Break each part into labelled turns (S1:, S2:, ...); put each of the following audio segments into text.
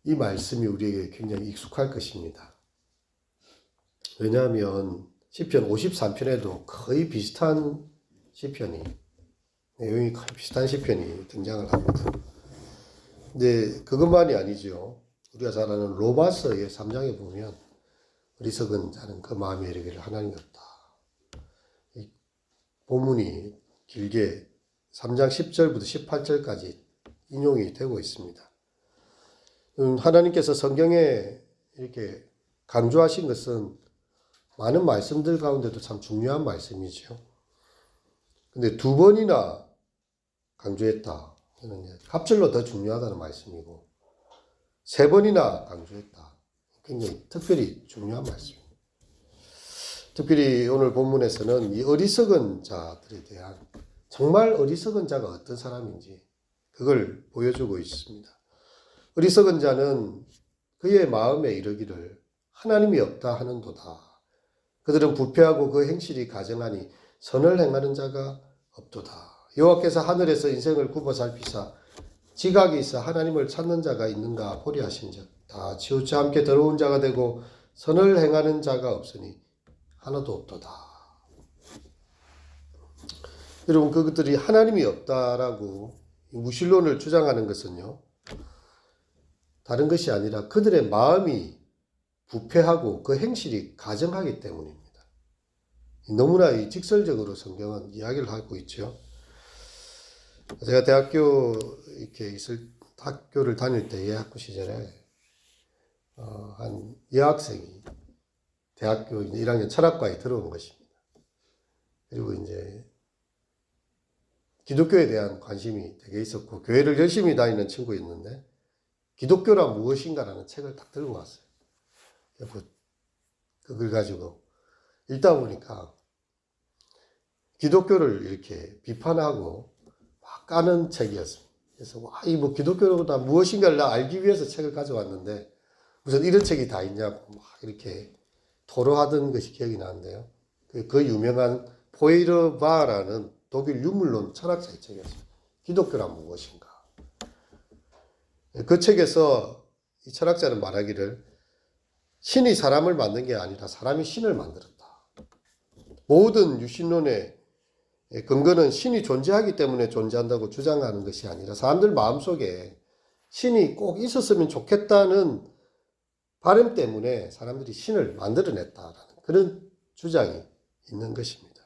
S1: 이 말씀이 우리에게 굉장히 익숙할 것입니다. 왜냐하면 시편 53편에도 거의 비슷한 시편이, 내용이 거의 비슷한 시편이 등장을 합니다. 근데 그것만이 아니죠. 우리가 잘 아는 로마서의 3장에 보면 어리석은 자는 그 마음에 이르기를 하나님이 없다. 이 본문이 길게 3장 10절부터 18절까지 인용이 되고 있습니다. 하나님께서 성경에 이렇게 강조하신 것은 많은 말씀들 가운데도 참 중요한 말씀이죠. 근데 두 번이나 강조했다. 합절로 더 중요하다는 말씀이고, 세 번이나 강조했다. 굉장히 특별히 중요한 말씀입니다. 특별히 오늘 본문에서는 이 어리석은 자들에 대한, 정말 어리석은 자가 어떤 사람인지 그걸 보여주고 있습니다. 어리석은 자는 그의 마음에 이르기를 하나님이 없다 하는도다. 그들은 부패하고 그 행실이 가증하니 선을 행하는 자가 없도다. 여호와께서 하늘에서 인생을 굽어 살피사 지각이 있어 하나님을 찾는 자가 있는가 보리 하신즉 다 치우쳐 함께 더러운 자가 되고 선을 행하는 자가 없으니 하나도 없도다. 여러분, 그것들이 하나님이 없다라고 무신론을 주장하는 것은요, 다른 것이 아니라 그들의 마음이 부패하고 그 행실이 가증하기 때문입니다. 너무나 직설적으로 성경은 이야기를 하고 있죠. 제가 학교를 다닐 때 예학부 시절에 한 여학생이 대학교 1학년 철학과에 들어온 것입니다. 그리고 이제 기독교에 대한 관심이 되게 있었고 교회를 열심히 다니는 친구였는데 기독교란 무엇인가라는 책을 딱 들고 왔어요. 그걸 가지고 읽다 보니까 기독교를 이렇게 비판하고 막 까는 책이었습니다. 그래서 이 기독교보다 무엇인가를 알기 위해서 책을 가져왔는데 무슨 이런 책이 다 있냐고 막 이렇게 토로하던 것이 기억이 나는데요. 그 유명한 포에르바라는 독일 유물론 철학자의 책이었습니다. 기독교란 무엇인가. 그 책에서 이 철학자는 말하기를 신이 사람을 만든 게 아니라 사람이 신을 만들었다. 모든 유신론의 근거는 신이 존재하기 때문에 존재한다고 주장하는 것이 아니라 사람들 마음속에 신이 꼭 있었으면 좋겠다는 바람 때문에 사람들이 신을 만들어냈다라는 그런 주장이 있는 것입니다.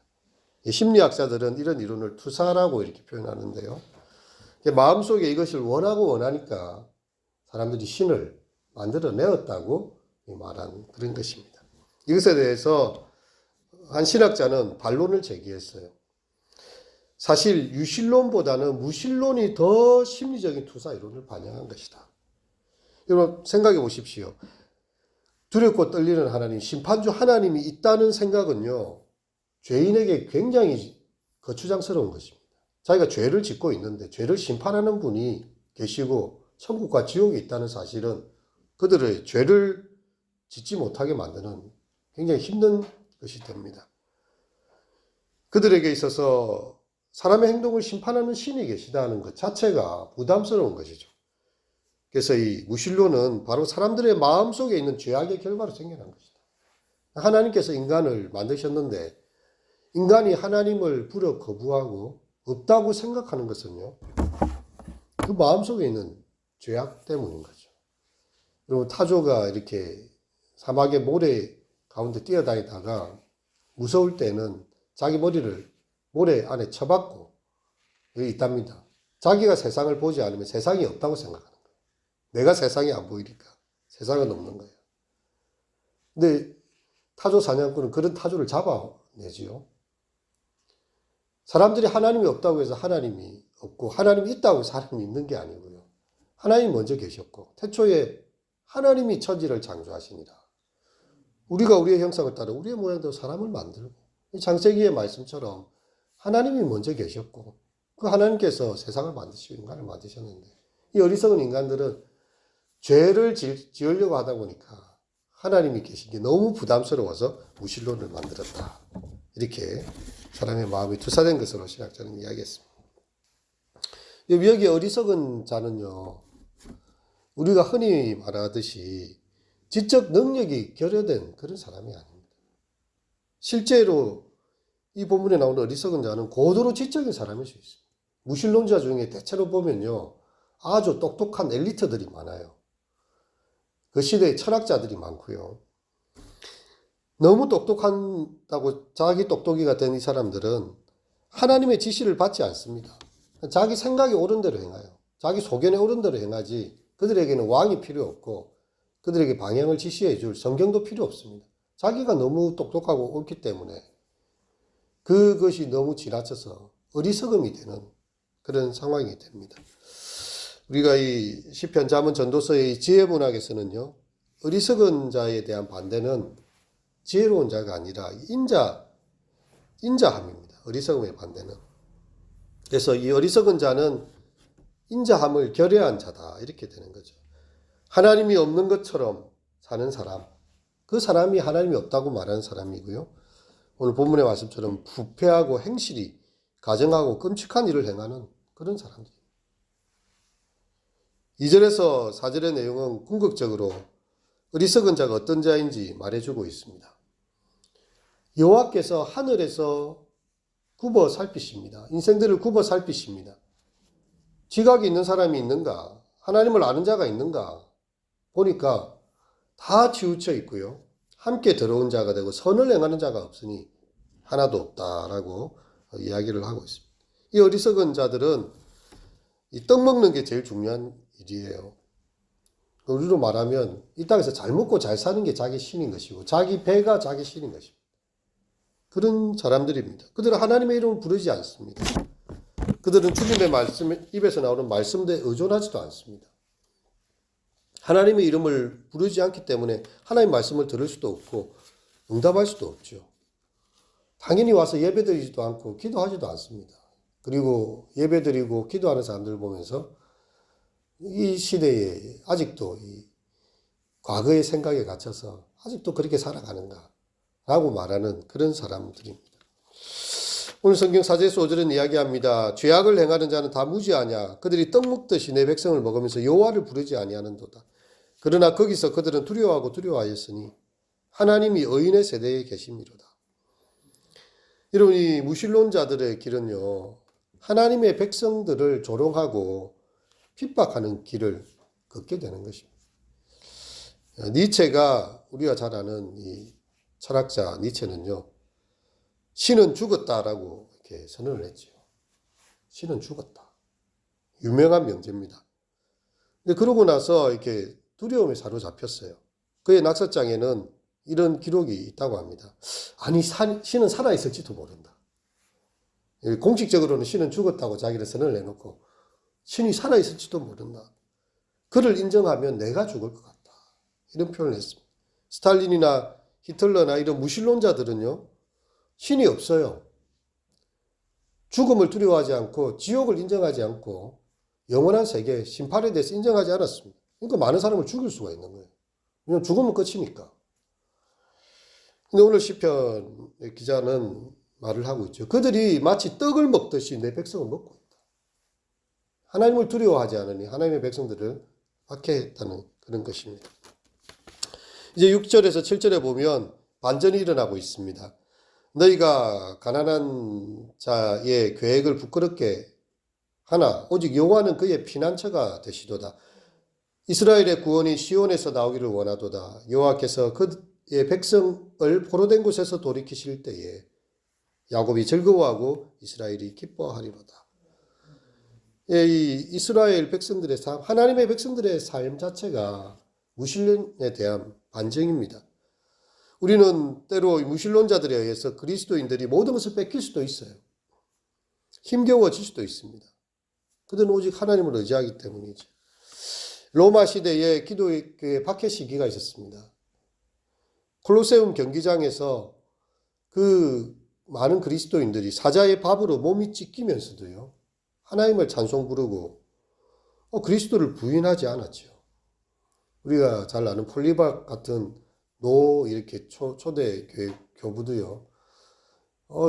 S1: 심리학자들은 이런 이론을 투사라고 이렇게 표현하는데요. 마음속에 이것을 원하니까 사람들이 신을 만들어내었다고 말한 그런 것입니다. 이것에 대해서 한 신학자는 반론을 제기했어요. 사실 유신론보다는 무신론이 더 심리적인 투사 이론을 반영한 것이다. 여러분 생각해 보십시오. 두렵고 떨리는 하나님, 심판주 하나님이 있다는 생각은요, 죄인에게 굉장히 거추장스러운 것입니다. 자기가 죄를 짓고 있는데 죄를 심판하는 분이 계시고 천국과 지옥이 있다는 사실은 그들의 죄를 짓지 못하게 만드는 굉장히 힘든 것이 됩니다. 그들에게 있어서 사람의 행동을 심판하는 신이 계시다는 것 자체가 부담스러운 것이죠. 그래서 이 무신론은 바로 사람들의 마음속에 있는 죄악의 결과로 생겨난 것이다. 하나님께서 인간을 만드셨는데 인간이 하나님을 불여 거부하고 없다고 생각하는 것은요, 그 마음속에 있는 죄악 때문인 거죠. 그리고 타조가 이렇게 사막의 모래 가운데 뛰어다니다가 무서울 때는 자기 머리를 모래 안에 쳐박고 여기 있답니다. 자기가 세상을 보지 않으면 세상이 없다고 생각하는 거예요. 내가 세상이 안 보이니까 세상은 없는 거예요. 근데 타조 사냥꾼은 그런 타조를 잡아내지요. 사람들이 하나님이 없다고 해서 하나님이 없고 하나님이 있다고 해서 하나님이 있는 게 아니고요. 하나님이 먼저 계셨고 태초에 하나님이 천지를 창조하시니라. 우리가 우리의 형상을 따라 우리의 모양대로 사람을 만들고 창세기의 말씀처럼 하나님이 먼저 계셨고 그 하나님께서 세상을 만드시고 인간을 만드셨는데 이 어리석은 인간들은 죄를 지으려고 하다 보니까 하나님이 계신 게 너무 부담스러워서 무신론을 만들었다. 이렇게 사람의 마음이 투사된 것으로 신학자는 이야기했습니다. 여기 어리석은 자는요, 우리가 흔히 말하듯이 지적 능력이 결여된 그런 사람이 아닙니다. 실제로 이 본문에 나오는 어리석은 자는 고도로 지적인 사람일 수 있습니다. 무신론자 중에 대체로 보면요, 아주 똑똑한 엘리트들이 많아요. 그 시대에 철학자들이 많고요. 너무 똑똑한다고 자기 똑똑이가 된 이 사람들은 하나님의 지시를 받지 않습니다. 자기 생각이 옳은 대로 행해요. 자기 소견에 옳은 대로 행하지 그들에게는 왕이 필요 없고 그들에게 방향을 지시해 줄 성경도 필요 없습니다. 자기가 너무 똑똑하고 옳기 때문에 그것이 너무 지나쳐서 어리석음이 되는 그런 상황이 됩니다. 우리가 이 시편 잠언 전도서의 지혜 문학에서는요, 어리석은 자에 대한 반대는 지혜로운 자가 아니라 인자함입니다. 어리석음의 반대는. 그래서 이 어리석은 자는 인자함을 결여한 자다, 이렇게 되는 거죠. 하나님이 없는 것처럼 사는 사람, 그 사람이 하나님이 없다고 말하는 사람이고요. 오늘 본문의 말씀처럼 부패하고 행실이 가증하고 끔찍한 일을 행하는 그런 사람들. 2절에서 4절의 내용은 궁극적으로 어리석은 자가 어떤 자인지 말해주고 있습니다. 여호와께서 하늘에서 굽어 살피십니다. 인생들을 굽어 살피십니다. 지각이 있는 사람이 있는가? 하나님을 아는 자가 있는가? 보니까 다 치우쳐 있고요. 함께 들어온 자가 되고 선을 행하는 자가 없으니 하나도 없다라고 이야기를 하고 있습니다. 이 어리석은 자들은 이 떡 먹는 게 제일 중요한 일이에요. 우리로 말하면 이 땅에서 잘 먹고 잘 사는 게 자기 신인 것이고 자기 배가 자기 신인 것입니다. 그런 사람들입니다. 그들은 하나님의 이름을 부르지 않습니다. 그들은 주님의 말씀, 입에서 나오는 말씀대에 의존하지도 않습니다. 하나님의 이름을 부르지 않기 때문에 하나님의 말씀을 들을 수도 없고 응답할 수도 없죠. 당연히 와서 예배드리지도 않고 기도하지도 않습니다. 그리고 예배드리고 기도하는 사람들을 보면서 이 시대에 아직도 이 과거의 생각에 갇혀서 아직도 그렇게 살아가는가 라고 말하는 그런 사람들입니다. 오늘 성경 4절에서 5절은 이야기합니다. 죄악을 행하는 자는 다 무지하냐? 그들이 떡 먹듯이 내 백성을 먹으면서 여호와를 부르지 아니하는도다. 그러나 거기서 그들은 두려워하고 두려워하였으니 하나님이 의인의 세대에 계심이로다. 여러분, 이 무신론자들의 길은요, 하나님의 백성들을 조롱하고 핍박하는 길을 걷게 되는 것입니다. 니체가, 우리가 잘 아는 이 철학자 니체는요, 신은 죽었다라고 이렇게 선언을 했죠. 신은 죽었다. 유명한 명제입니다. 근데 그러고 나서 이렇게 두려움에 사로잡혔어요. 그의 낙서장에는 이런 기록이 있다고 합니다. 아니, 신은 살아있을지도 모른다. 공식적으로는 신은 죽었다고 자기를 선언을 해놓고 신이 살아있을지도 모른다. 그를 인정하면 내가 죽을 것 같다. 이런 표현을 했습니다. 스탈린이나 히틀러나 이런 무신론자들은요, 신이 없어요. 죽음을 두려워하지 않고 지옥을 인정하지 않고 영원한 세계, 심판에 대해서 인정하지 않았습니다. 그러니까 많은 사람을 죽일 수가 있는 거예요. 왜냐하면 죽으면 끝이니까. 근데 오늘 시편 기자는 말을 하고 있죠. 그들이 마치 떡을 먹듯이 내 백성을 먹고 있다. 하나님을 두려워하지 않으니 하나님의 백성들을 박해했다는 그런 것입니다. 이제 6절에서 7절에 보면 반전이 일어나고 있습니다. 너희가 가난한 자의 계획을 부끄럽게 하나 오직 여호와는 그의 피난처가 되시도다. 이스라엘의 구원이 시온에서 나오기를 원하도다. 여호와께서 그의 백성을 포로된 곳에서 돌이키실 때에 야곱이 즐거워하고 이스라엘이 기뻐하리로다. 이 이스라엘 백성들의 삶, 하나님의 백성들의 삶 자체가 무신론에 대한 반증입니다. 우리는 때로 무신론자들에 의해서 그리스도인들이 모든 것을 뺏길 수도 있어요. 힘겨워질 수도 있습니다. 그들은 오직 하나님을 의지하기 때문이죠. 로마 시대에 기도의 박해 시기가 있었습니다. 콜로세움 경기장에서 그 많은 그리스도인들이 사자의 밥으로 몸이 찢기면서도요, 하나님을 찬송 부르고 그리스도를 부인하지 않았죠. 우리가 잘 아는 폴리박 같은 이렇게 초대 교부도요,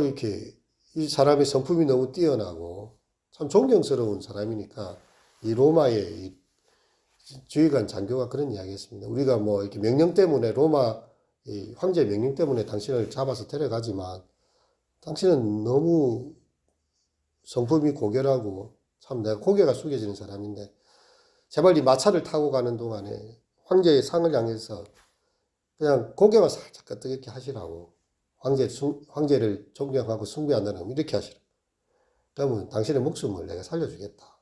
S1: 이렇게 이 사람의 성품이 너무 뛰어나고 참 존경스러운 사람이니까 이 로마의 주의관 장교가 그런 이야기 했습니다. 우리가 뭐 이렇게 명령 때문에 로마 이 황제 명령 때문에 당신을 잡아서 데려가지만 당신은 너무 성품이 고결하고 참 내가 고개가 숙여지는 사람인데 제발 이 마차를 타고 가는 동안에 황제의 상을 향해서 그냥 고개만 살짝 끄덕이게 하시라고 황제를 존경하고 숭배한다는 이렇게 하시라. 그러면 당신의 목숨을 내가 살려주겠다.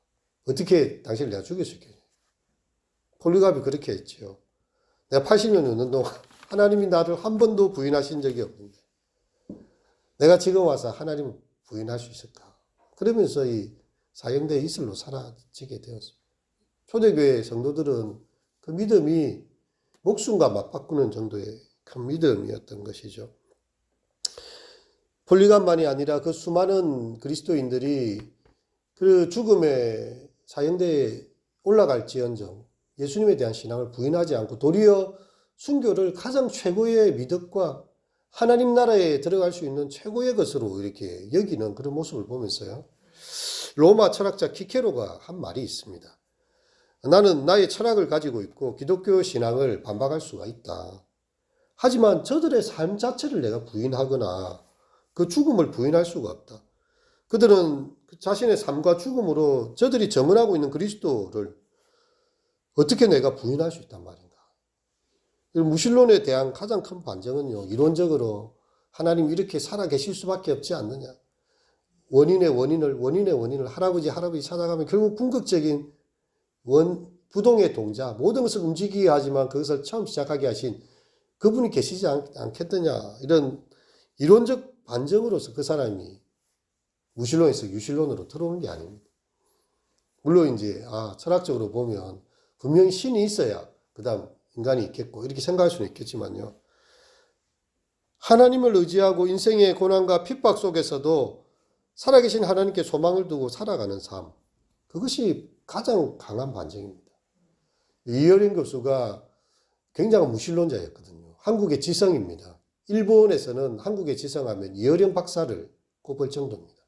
S1: 어떻게 당신을 내가 죽일 수 있겠냐. 폴리갑이 그렇게 했지요. 내가 80년 넘는 동안 하나님이 나를 한 번도 부인하신 적이 없는데 내가 지금 와서 하나님을 부인할 수 있을까? 그러면서 이 사형대의 이슬로 사라지게 되었습니다. 초대교회 성도들은 그 믿음이 목숨과 맞바꾸는 정도의 큰 믿음이었던 것이죠. 폴리갑만이 아니라 그 수많은 그리스도인들이 그 죽음의 사형대에 올라갈지언정 예수님에 대한 신앙을 부인하지 않고 도리어 순교를 가장 최고의 미덕과 하나님 나라에 들어갈 수 있는 최고의 것으로 이렇게 여기는 그런 모습을 보면서요. 로마 철학자 키케로가 한 말이 있습니다. 나는 나의 철학을 가지고 있고 기독교 신앙을 반박할 수가 있다. 하지만 저들의 삶 자체를 내가 부인하거나 그 죽음을 부인할 수가 없다. 그들은 자신의 삶과 죽음으로 저들이 정언하고 있는 그리스도를 어떻게 내가 부인할 수 있단 말인가. 무신론에 대한 가장 큰 반증은요. 이론적으로 하나님 이렇게 살아계실 수밖에 없지 않느냐. 원인의 원인을 할아버지 찾아가면 결국 궁극적인 부동의 동자, 모든 것을 움직이게 하지만 그것을 처음 시작하게 하신 그분이 계시지 않겠느냐. 이런 이론적 반증으로서 그 사람이 무신론에서 유신론으로 들어오는 게 아닙니다. 물론 이제 철학적으로 보면 분명히 신이 있어야 그 다음 인간이 있겠고 이렇게 생각할 수는 있겠지만요. 하나님을 의지하고 인생의 고난과 핍박 속에서도 살아계신 하나님께 소망을 두고 살아가는 삶, 그것이 가장 강한 반증입니다. 이효린 교수가 굉장한 무신론자였거든요. 한국의 지성입니다. 일본에서는 한국의 지성하면 이효령 박사를 꼽을 정도입니다.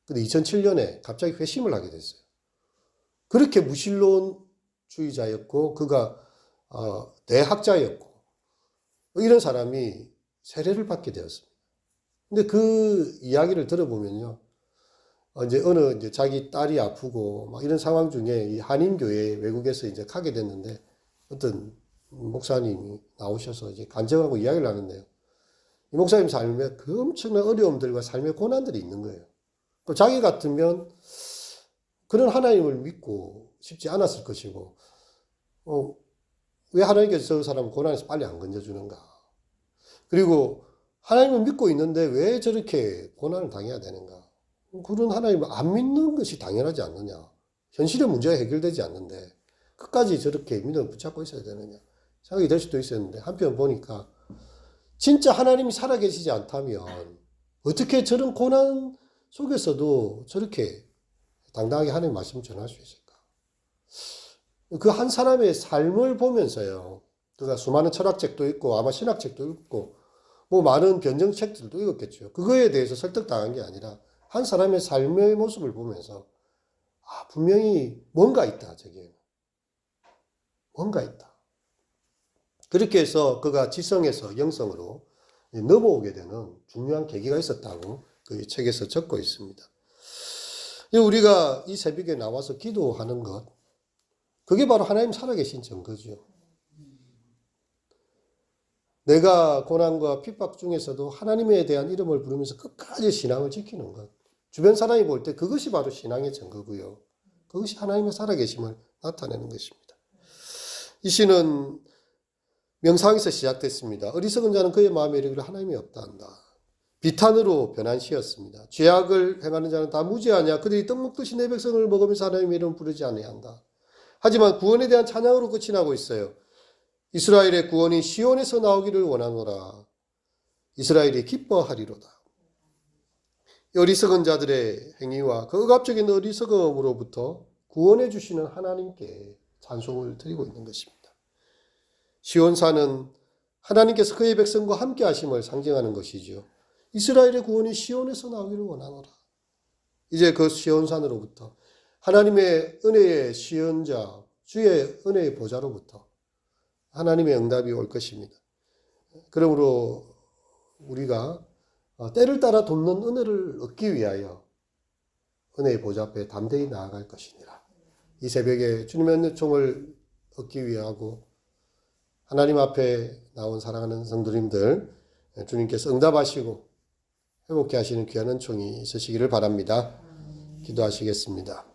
S1: 근데 2007년에 갑자기 회심을 하게 됐어요. 그렇게 무신론주의자였고 그가 대학자였고 이런 사람이 세례를 받게 되었습니다. 근데 그 이야기를 들어보면요. 이제 자기 딸이 아프고 막 이런 상황 중에 이 한인교회 외국에서 이제 가게 됐는데 어떤 목사님이 나오셔서 이제 간증하고 이야기를 하는데요. 이 목사님 삶에 그 엄청난 어려움들과 삶의 고난들이 있는 거예요. 또 자기 같으면 그런 하나님을 믿고 싶지 않았을 것이고, 왜 하나님께서 저 사람을 고난에서 빨리 안 건져주는가. 그리고 하나님을 믿고 있는데 왜 저렇게 고난을 당해야 되는가. 그런 하나님을 안 믿는 것이 당연하지 않느냐. 현실의 문제가 해결되지 않는데 끝까지 저렇게 믿음을 붙잡고 있어야 되느냐 생각이 될 수도 있었는데 한편 보니까 진짜 하나님이 살아계시지 않다면 어떻게 저런 고난 속에서도 저렇게 당당하게 하나님 말씀을 전할 수 있을까. 그 한 사람의 삶을 보면서요. 그가 수많은 철학책도 있고 아마 신학책도 읽고 뭐 많은 변증책들도 읽었겠죠. 그거에 대해서 설득당한 게 아니라 한 사람의 삶의 모습을 보면서 분명히 뭔가 있다. 저기에는. 뭔가 있다. 그렇게 해서 그가 지성에서 영성으로 넘어오게 되는 중요한 계기가 있었다고 그 책에서 적고 있습니다. 우리가 이 새벽에 나와서 기도하는 것, 그게 바로 하나님 살아계신 증거죠. 내가 고난과 핍박 중에서도 하나님에 대한 이름을 부르면서 끝까지 신앙을 지키는 것. 주변 사람이 볼 때 그것이 바로 신앙의 증거고요. 그것이 하나님의 살아계심을 나타내는 것입니다. 이 시는 명상에서 시작됐습니다. 어리석은 자는 그의 마음에 이르기를 하나님이 없다 한다. 비탄으로 변한 시였습니다. 죄악을 행하는 자는 다 무죄하냐. 그들이 떡 먹듯이 내 백성을 먹으면서 하나님의 이름을 부르지 아니한다. 하지만 구원에 대한 찬양으로 끝이 나고 있어요. 이스라엘의 구원이 시온에서 나오기를 원하노라. 이스라엘이 기뻐하리로다. 어리석은 자들의 행위와 그 억압적인 어리석음으로부터 구원해 주시는 하나님께 찬송을 드리고 있는 것입니다. 시온산은 하나님께서 그의 백성과 함께 하심을 상징하는 것이죠. 이스라엘의 구원이 시온에서 나오기를 원하노라. 이제 그 시온산으로부터 하나님의 은혜의 시연자, 주의 은혜의 보좌로부터 하나님의 응답이 올 것입니다. 그러므로 우리가 때를 따라 돕는 은혜를 얻기 위하여 은혜의 보좌 앞에 담대히 나아갈 것이니라. 이 새벽에 주님의 요청을 얻기 위하고 하나님 앞에 나온 사랑하는 성도님들 주님께서 응답하시고 회복케 하시는 귀한 은총이 있으시기를 바랍니다. 기도하시겠습니다.